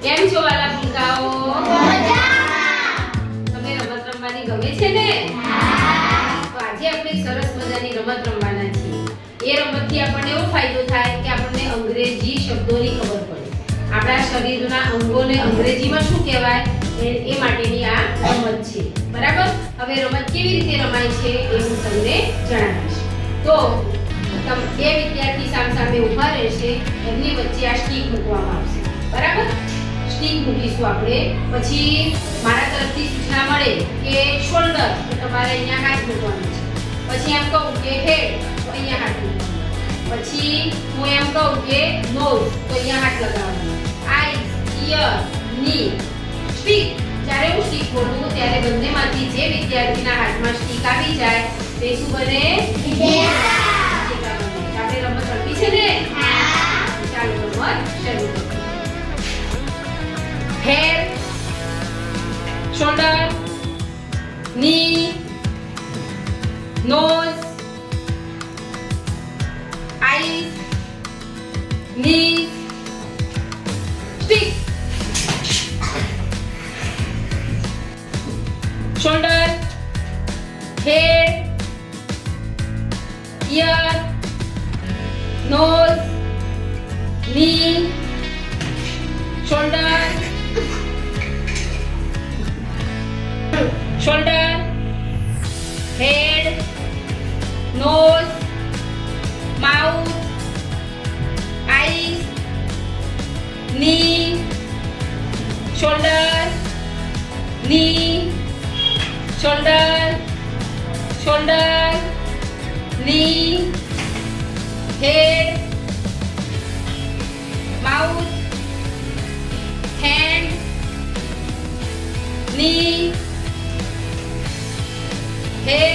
કેમ છો વાલા ભૂલકાઓ? તમે રમત રમવાની ગમે છે ને? તો આજે આપણે સરસ મજાની રમત રમવાના છીએ. એ રમતથી આપણને એવો ફાયદો થાય કે આપણને અંગ્રેજી શબ્દોની ખબર પડે. આપણા શરીરના અંગોને અંગ્રેજીમાં શું કહેવાય એ માટેની આ રમત છે. બરાબર? હવે રમત કેવી રીતે રમાય છે એ હું તમને જણાવીશ. તો બે વિદ્યાર્થી સામસામે ઊભા રહેશે, એમની વચ્ચે આ સ્ટીક મૂકવામાં આવશે. બરાબર? સ્ટીક મૂકીશું આપણે. પછી મારા તરફથી સૂચના મળે કે શોલ્ડર, તો તમારે અહીંયા હાથ મૂકવાનો છે. પછી એમ કહું કે હેડ, તો અહીંયા હાથ મૂકવાનો. પછી હું એમ કહું કે નોઝ, તો અહીંયા હાથ લગાવવાનો. આઈઝ, ઈયર, ની, સ્ટીક. જ્યારે હું સ્ટીક બોલું ત્યારે બંનેમાંથી જે વિદ્યાર્થીના હાથમાં સ્ટીક આવી જાય તે શું બને? આપણે રમત રમવી છે ને? ચાલો રમત શરૂ કરીએ. Head, shoulder, knee, nose, eyes, knees, stick. Shoulder, head, ear, nose, knee, shoulder, shoulder, head, nose, mouth, eyes, knee, shoulder, knee, shoulder, shoulder, knee, head, mouth, hand, knee, head,